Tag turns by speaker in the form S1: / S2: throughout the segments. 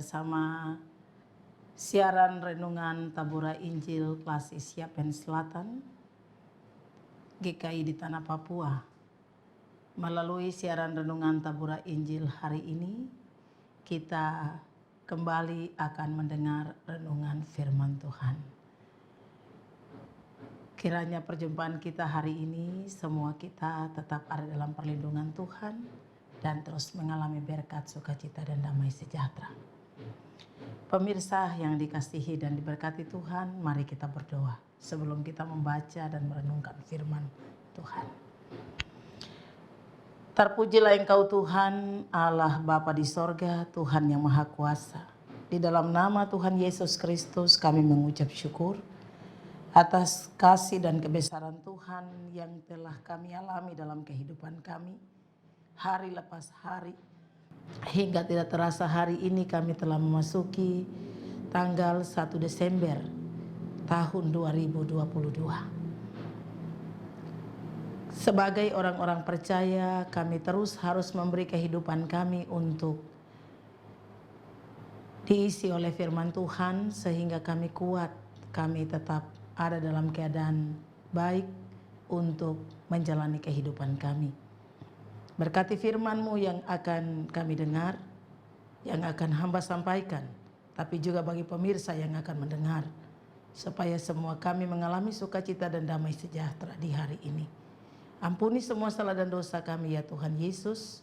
S1: bersama siaran renungan Tabura Injil Klasis Yapen Selatan GKI di Tanah Papua. Melalui siaran renungan Tabura Injil hari ini, kita kembali akan mendengar renungan firman Tuhan. Kiranya perjumpaan kita hari ini, semua kita tetap ada dalam perlindungan Tuhan dan terus mengalami berkat, sukacita, dan damai sejahtera. Pemirsa yang dikasihi dan diberkati Tuhan, mari kita berdoa sebelum kita membaca dan merenungkan firman Tuhan. Terpujilah Engkau Tuhan, Allah Bapa di sorga, Tuhan yang Maha Kuasa. Di dalam nama Tuhan Yesus Kristus kami mengucap syukur atas kasih dan kebesaran Tuhan yang telah kami alami dalam kehidupan kami, hari lepas hari. Hingga tidak terasa hari ini kami telah memasuki tanggal 1 Desember tahun 2022. Sebagai orang-orang percaya, kami terus harus memberi kehidupan kami untuk diisi oleh firman Tuhan sehingga kami kuat, kami tetap ada dalam keadaan baik untuk menjalani kehidupan kami. Berkati firman-Mu yang akan kami dengar, yang akan hamba sampaikan, tapi juga bagi pemirsa yang akan mendengar, supaya semua kami mengalami sukacita dan damai sejahtera di hari ini. Ampuni semua salah dan dosa kami ya Tuhan Yesus,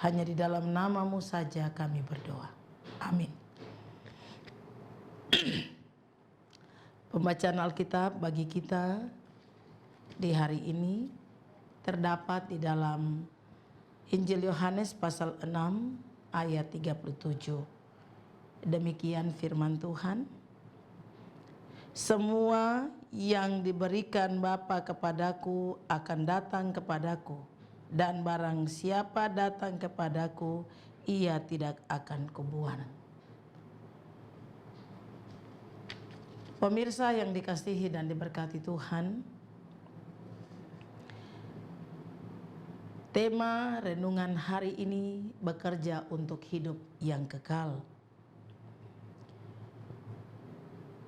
S1: hanya di dalam nama-Mu saja kami berdoa. Amin. Pembacaan Alkitab bagi kita di hari ini terdapat di dalam Injil Yohanes pasal 6 ayat 37. Demikian firman Tuhan. Semua yang diberikan Bapa kepadaku akan datang kepadaku, dan barang siapa datang kepadaku, ia tidak akan kubuang. Pemirsa yang dikasihi dan diberkati Tuhan, tema renungan hari ini bekerja untuk hidup yang kekal.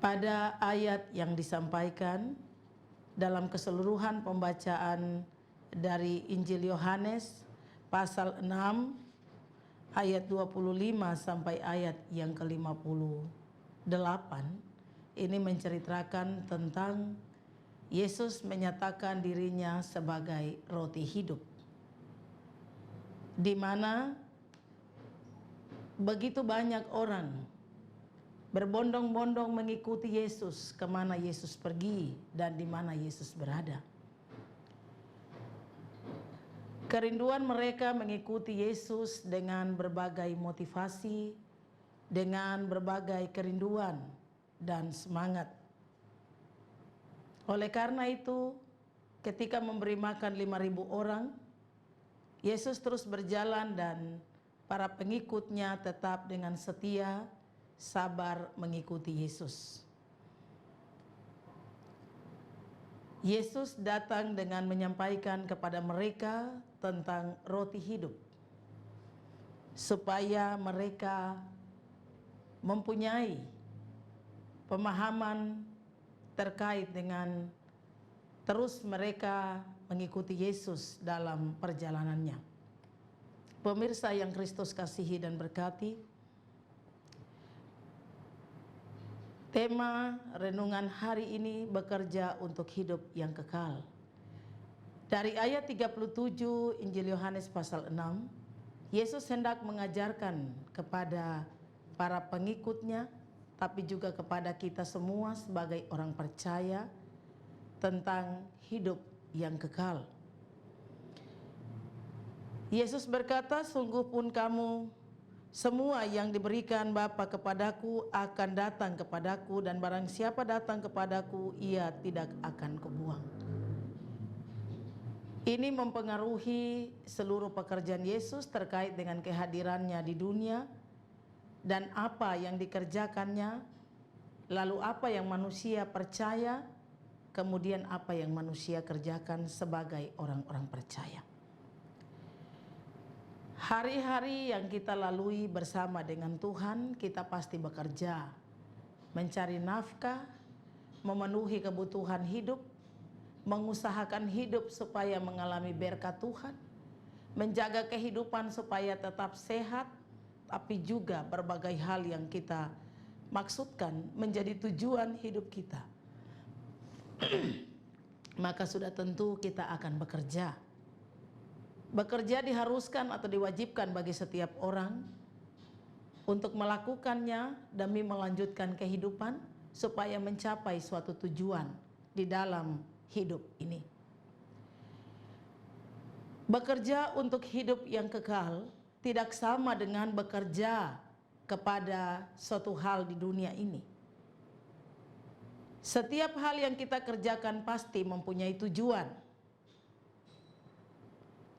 S1: Pada ayat yang disampaikan dalam keseluruhan pembacaan dari Injil Yohanes pasal 6 ayat 25 sampai ayat yang ke-58, ini menceritakan tentang Yesus menyatakan dirinya sebagai roti hidup, di mana begitu banyak orang berbondong-bondong mengikuti Yesus kemana Yesus pergi dan di mana Yesus berada. Kerinduan mereka mengikuti Yesus dengan berbagai motivasi, dengan berbagai kerinduan dan semangat. Oleh karena itu, ketika memberi makan 5.000 orang, Yesus terus berjalan dan para pengikutnya tetap dengan setia, sabar mengikuti Yesus. Yesus datang dengan menyampaikan kepada mereka tentang roti hidup, supaya mereka mempunyai pemahaman terkait dengan terus mereka mengikuti Yesus dalam perjalanannya. Pemirsa yang Kristus kasihi dan berkati, tema renungan hari ini bekerja untuk hidup yang kekal. Dari ayat 37 Injil Yohanes pasal 6, Yesus hendak mengajarkan kepada para pengikutnya, tapi juga kepada kita semua sebagai orang percaya tentang hidup yang kekal. Yesus berkata, sungguh pun kamu semua yang diberikan Bapa kepadaku akan datang kepadaku, dan barang siapa datang kepadaku, ia tidak akan kubuang. Ini mempengaruhi seluruh pekerjaan Yesus terkait dengan kehadirannya di dunia dan apa yang dikerjakannya, lalu apa yang manusia percaya, kemudian apa yang manusia kerjakan sebagai orang-orang percaya. Hari-hari yang kita lalui bersama dengan Tuhan, kita pasti bekerja, mencari nafkah, memenuhi kebutuhan hidup, mengusahakan hidup supaya mengalami berkat Tuhan, menjaga kehidupan supaya tetap sehat, tapi juga berbagai hal yang kita maksudkan menjadi tujuan hidup kita. Maka sudah tentu kita akan bekerja. Bekerja diharuskan atau diwajibkan bagi setiap orang untuk melakukannya demi melanjutkan kehidupan supaya mencapai suatu tujuan di dalam hidup ini. Bekerja untuk hidup yang kekal tidak sama dengan bekerja kepada suatu hal di dunia ini. Setiap hal yang kita kerjakan pasti mempunyai tujuan.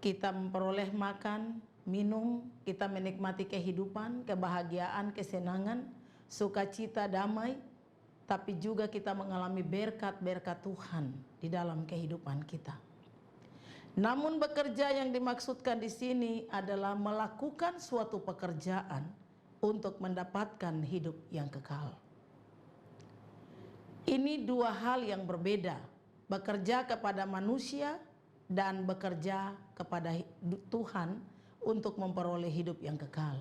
S1: Kita memperoleh makan, minum, kita menikmati kehidupan, kebahagiaan, kesenangan, sukacita, damai, tapi juga kita mengalami berkat-berkat Tuhan di dalam kehidupan kita. Namun bekerja yang dimaksudkan di sini adalah melakukan suatu pekerjaan untuk mendapatkan hidup yang kekal. Ini dua hal yang berbeda, bekerja kepada manusia dan bekerja kepada Tuhan untuk memperoleh hidup yang kekal.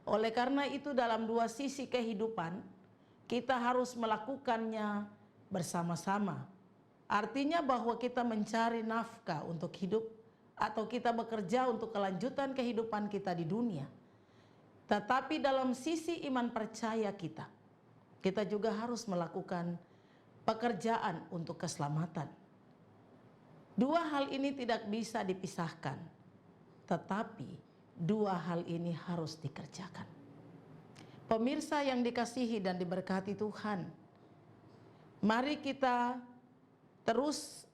S1: Oleh karena itu dalam dua sisi kehidupan, kita harus melakukannya bersama-sama. Artinya bahwa kita mencari nafkah untuk hidup atau kita bekerja untuk kelanjutan kehidupan kita di dunia. Tetapi dalam sisi iman percaya kita juga harus melakukan pekerjaan untuk keselamatan. Dua hal ini tidak bisa dipisahkan, tetapi dua hal ini harus dikerjakan. Pemirsa yang dikasihi dan diberkati Tuhan, mari kita terus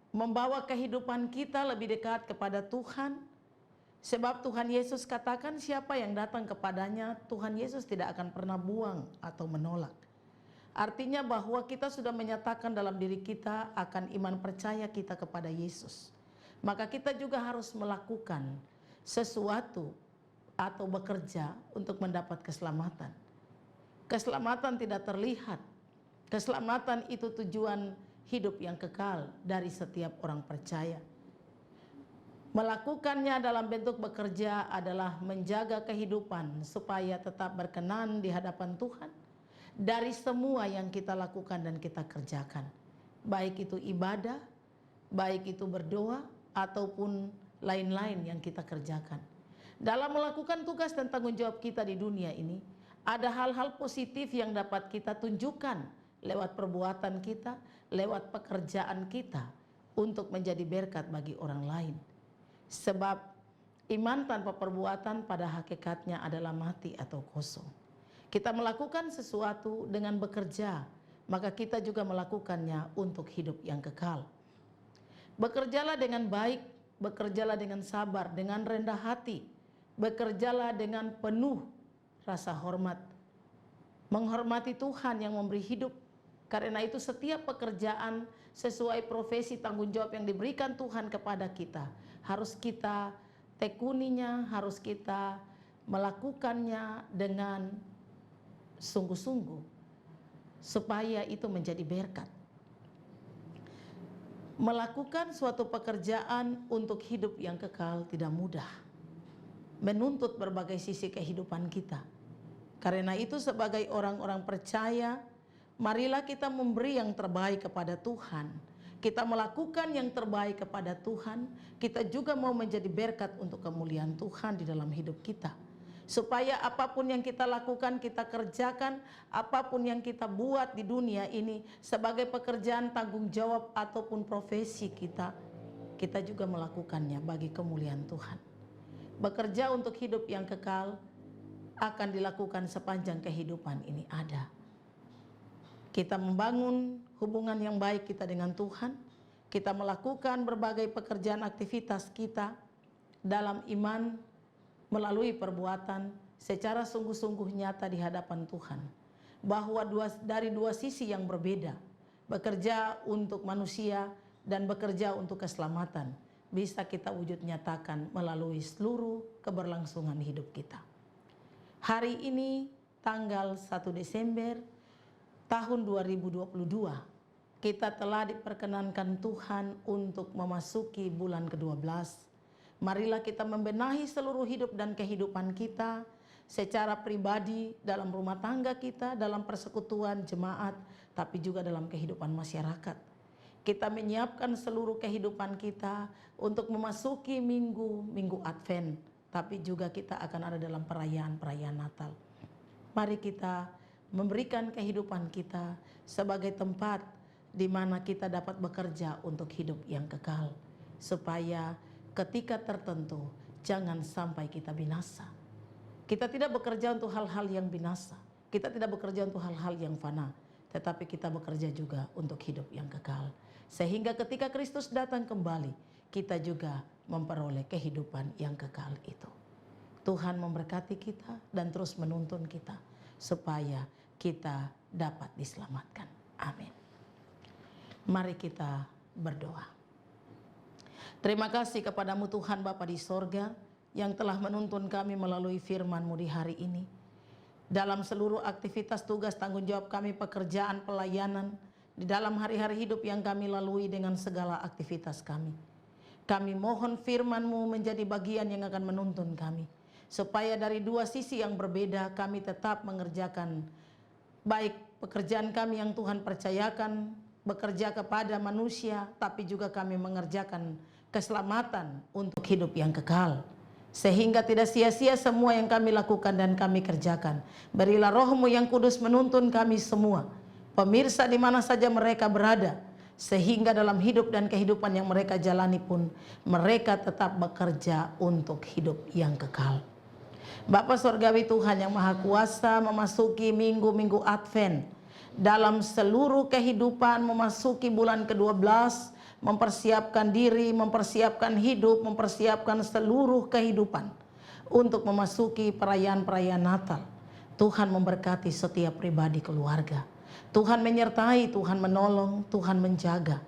S1: membawa kehidupan kita lebih dekat kepada Tuhan. Sebab Tuhan Yesus katakan siapa yang datang kepadanya, Tuhan Yesus tidak akan pernah buang atau menolak. Artinya bahwa kita sudah menyatakan dalam diri kita akan iman percaya kita kepada Yesus. Maka kita juga harus melakukan sesuatu atau bekerja untuk mendapat keselamatan. Keselamatan tidak terlihat. Keselamatan itu tujuan hidup yang kekal dari setiap orang percaya. Melakukannya dalam bentuk bekerja adalah menjaga kehidupan supaya tetap berkenan di hadapan Tuhan dari semua yang kita lakukan dan kita kerjakan. Baik itu ibadah, baik itu berdoa, ataupun lain-lain yang kita kerjakan. Dalam melakukan tugas dan tanggung jawab kita di dunia ini, ada hal-hal positif yang dapat kita tunjukkan lewat perbuatan kita, lewat pekerjaan kita untuk menjadi berkat bagi orang lain. Sebab iman tanpa perbuatan pada hakikatnya adalah mati atau kosong. Kita melakukan sesuatu dengan bekerja, maka kita juga melakukannya untuk hidup yang kekal. Bekerjalah dengan baik, bekerjalah dengan sabar, dengan rendah hati, bekerjalah dengan penuh rasa hormat. Menghormati Tuhan yang memberi hidup. Karena itu setiap pekerjaan sesuai profesi tanggung jawab yang diberikan Tuhan kepada kita, harus kita tekuninya, harus kita melakukannya dengan sungguh-sungguh supaya itu menjadi berkat. Melakukan suatu pekerjaan untuk hidup yang kekal tidak mudah, menuntut berbagai sisi kehidupan kita. Karena itu sebagai orang-orang percaya, marilah kita memberi yang terbaik kepada Tuhan. Kita melakukan yang terbaik kepada Tuhan, kita juga mau menjadi berkat untuk kemuliaan Tuhan di dalam hidup kita. Supaya apapun yang kita lakukan, kita kerjakan, apapun yang kita buat di dunia ini sebagai pekerjaan tanggung jawab ataupun profesi kita juga melakukannya bagi kemuliaan Tuhan. Bekerja untuk hidup yang kekal akan dilakukan sepanjang kehidupan ini ada. Kita membangun hubungan yang baik kita dengan Tuhan, kita melakukan berbagai pekerjaan aktivitas kita dalam iman, melalui perbuatan secara sungguh-sungguh nyata di hadapan Tuhan. Bahwa dari dua sisi yang berbeda, bekerja untuk manusia dan bekerja untuk keselamatan. bisa kita wujud nyatakan melalui seluruh keberlangsungan hidup kita. Hari ini tanggal 1 Desember tahun 2022, kita telah diperkenankan Tuhan untuk memasuki bulan ke-12. Marilah kita membenahi seluruh hidup dan kehidupan kita secara pribadi, dalam rumah tangga kita, dalam persekutuan jemaat, tapi juga dalam kehidupan masyarakat. Kita menyiapkan seluruh kehidupan kita untuk memasuki minggu Advent, tapi juga kita akan ada dalam perayaan Natal. Mari kita memberikan kehidupan kita sebagai tempat di mana kita dapat bekerja untuk hidup yang kekal, supaya ketika tertentu jangan sampai kita binasa. Kita tidak bekerja untuk hal-hal yang binasa, kita tidak bekerja untuk hal-hal yang fana, tetapi kita bekerja juga untuk hidup yang kekal. Sehingga ketika Kristus datang kembali, kita juga memperoleh kehidupan yang kekal itu. Tuhan memberkati kita dan terus menuntun kita supaya kita dapat diselamatkan. Amin. Mari kita berdoa. Terima kasih kepadamu Tuhan Bapa di sorga, yang telah menuntun kami melalui firman-Mu di hari ini. Dalam seluruh aktivitas, tugas, tanggung jawab kami, pekerjaan, pelayanan, di dalam hari-hari hidup yang kami lalui dengan segala aktivitas kami. Kami mohon firman-Mu menjadi bagian yang akan menuntun kami, supaya dari dua sisi yang berbeda kami tetap mengerjakan baik pekerjaan kami yang Tuhan percayakan, bekerja kepada manusia, tapi juga kami mengerjakan keselamatan untuk hidup yang kekal. Sehingga tidak sia-sia semua yang kami lakukan dan kami kerjakan. Berilah Roh-Mu yang kudus menuntun kami semua, pemirsa di mana saja mereka berada, sehingga dalam hidup dan kehidupan yang mereka jalani pun mereka tetap bekerja untuk hidup yang kekal. Bapa Surgawi Tuhan yang Maha Kuasa, memasuki minggu-minggu Advent, dalam seluruh kehidupan memasuki bulan ke-12, mempersiapkan diri, mempersiapkan hidup, mempersiapkan seluruh kehidupan untuk memasuki perayaan-perayaan Natal. Tuhan memberkati setiap pribadi keluarga. Tuhan menyertai, Tuhan menolong, Tuhan menjaga.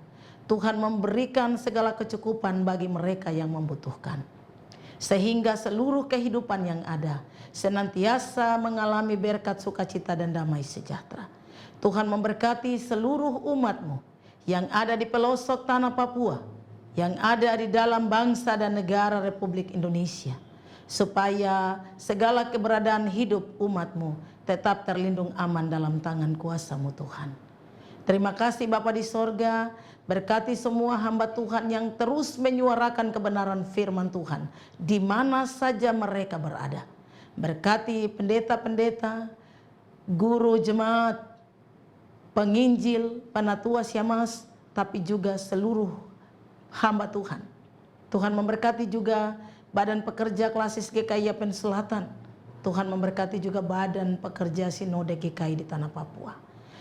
S1: Tuhan memberikan segala kecukupan bagi mereka yang membutuhkan. Sehingga seluruh kehidupan yang ada senantiasa mengalami berkat sukacita dan damai sejahtera. Tuhan memberkati seluruh umat-Mu yang ada di pelosok tanah Papua, yang ada di dalam bangsa dan negara Republik Indonesia, supaya segala keberadaan hidup umat-Mu tetap terlindung aman dalam tangan kuasa-Mu Tuhan. Terima kasih Bapa di sorga, berkati semua hamba Tuhan yang terus menyuarakan kebenaran firman Tuhan di mana saja mereka berada. Berkati pendeta-pendeta, guru jemaat, penginjil, penatua Syamas, tapi juga seluruh hamba Tuhan. Tuhan memberkati juga Badan Pekerja Klasis GKI Yapen Selatan. Tuhan memberkati juga Badan Pekerja Sinode GKI di Tanah Papua.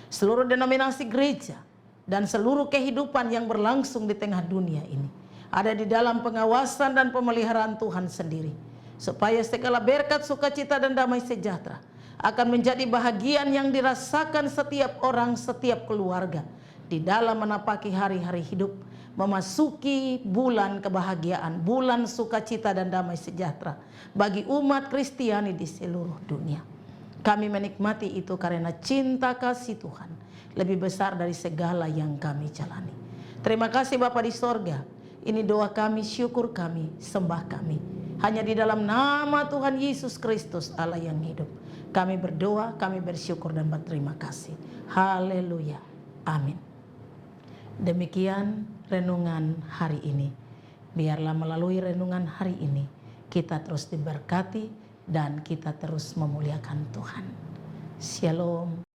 S1: Seluruh denominasi gereja dan seluruh kehidupan yang berlangsung di tengah dunia ini ada di dalam pengawasan dan pemeliharaan Tuhan sendiri, supaya segala berkat sukacita dan damai sejahtera akan menjadi bahagian yang dirasakan setiap orang, setiap keluarga di dalam menapaki hari-hari hidup, memasuki bulan kebahagiaan, bulan sukacita dan damai sejahtera bagi umat Kristiani di seluruh dunia. Kami menikmati itu karena cinta kasih Tuhan lebih besar dari segala yang kami jalani. Terima kasih Bapa di sorga. Ini doa kami, syukur kami, sembah kami. Hanya di dalam nama Tuhan Yesus Kristus Allah yang hidup, kami berdoa, kami bersyukur dan berterima kasih. Haleluya. Amin. Demikian renungan hari ini. Biarlah melalui renungan hari ini kita terus diberkati dan kita terus memuliakan Tuhan. Shalom.